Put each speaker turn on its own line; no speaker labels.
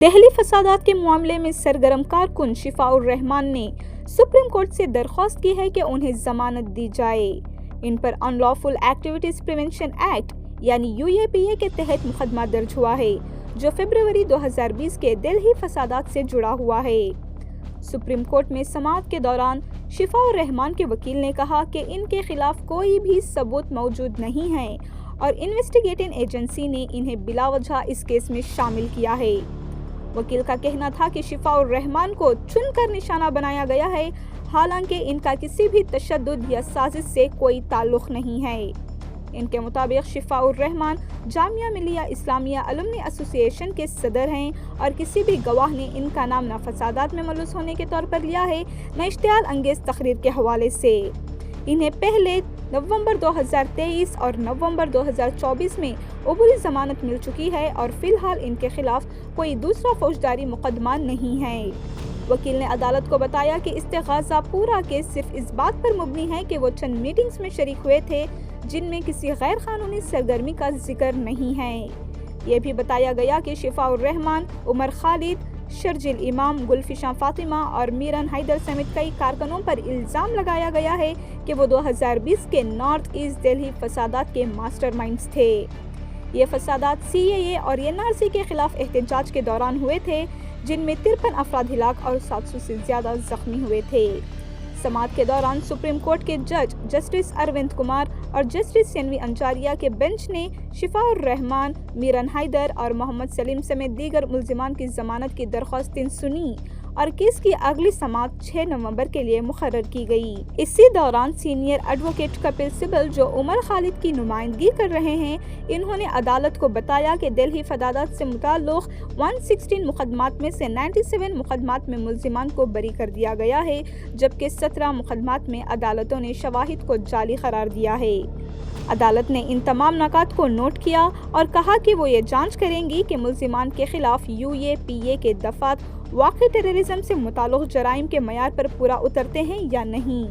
دہلی فسادات کے معاملے میں سرگرم کارکن شفاء الرحمان نے سپریم کورٹ سے درخواست کی ہے کہ انہیں ضمانت دی جائے۔ ان پر ان لافل ایکٹیویٹیز پریونشن ایکٹ یعنی UAPA کے تحت مقدمہ درج ہوا ہے، جو فروری 2020 کے دہلی فسادات سے جڑا ہوا ہے۔ سپریم کورٹ میں سماعت کے دوران شفاء الرحمان کے وکیل نے کہا کہ ان کے خلاف کوئی بھی ثبوت موجود نہیں ہے اور انویسٹیگیٹنگ ایجنسی نے انہیں بلا وجہ اس کیس میں شامل کیا ہے۔ وکیل کا کہنا تھا کہ شفاء الرحمان کو چن کر نشانہ بنایا گیا ہے، حالانکہ ان کا کسی بھی تشدد یا سازش سے کوئی تعلق نہیں ہے۔ ان کے مطابق شفاء الرحمان جامعہ ملیہ اسلامیہ الومنی ایسوسی ایشن کے صدر ہیں اور کسی بھی گواہ نے ان کا نام نہ فسادات میں ملوث ہونے کے طور پر لیا ہے، نہ اشتعال انگیز تقریر کے حوالے سے۔ انہیں پہلے نومبر 2023 اور نومبر 2024 میں عبوری ضمانت مل چکی ہے اور فی الحال ان کے خلاف کوئی دوسرا فوجداری مقدمہ نہیں ہے۔ وکیل نے عدالت کو بتایا کہ استغاثہ پورا کیس صرف اس بات پر مبنی ہے کہ وہ چند میٹنگز میں شریک ہوئے تھے جن میں کسی غیر قانونی سرگرمی کا ذکر نہیں ہے۔ یہ بھی بتایا گیا کہ شفاء الرحمان، عمر خالد، شرجیل امام، گلفشاں فاطمہ اور میرن حیدر سمیت کئی کارکنوں پر الزام لگایا گیا ہے کہ وہ 2020 کے نارتھ ایسٹ دہلی فسادات کے ماسٹر مائنڈز تھے۔ یہ فسادات CAA اور NRC کے خلاف احتجاج کے دوران ہوئے تھے، جن میں 53 افراد ہلاک اور 700 سے زیادہ زخمی ہوئے تھے۔ سماعت کے دوران سپریم کورٹ کے جج جسٹس اروند کمار اور جسٹس سینوی انچاریہ کے بینچ نے شفاء الرحمان، میرن حیدر اور محمد سلیم سمیت دیگر ملزمان کی ضمانت کی درخواستیں سنی اور کیس کی اگلی سماعت 6 نومبر کے لیے مقرر کی گئی۔ اسی دوران سینئر ایڈوکیٹ کپل سبل، جو عمر خالد کی نمائندگی کر رہے ہیں، انہوں نے عدالت کو بتایا کہ دہلی فسادات سے متعلق 116 مقدمات میں سے 97 مقدمات میں ملزمان کو بری کر دیا گیا ہے، جبکہ 17 مقدمات میں عدالتوں نے شواہد کو جعلی قرار دیا ہے۔ عدالت نے ان تمام نکات کو نوٹ کیا اور کہا کہ وہ یہ جانچ کریں گی کہ ملزمان کے خلاف UAPA کے دفعات واقعی ٹیررزم سے متعلق جرائم کے معیار پر پورا اترتے ہیں یا نہیں۔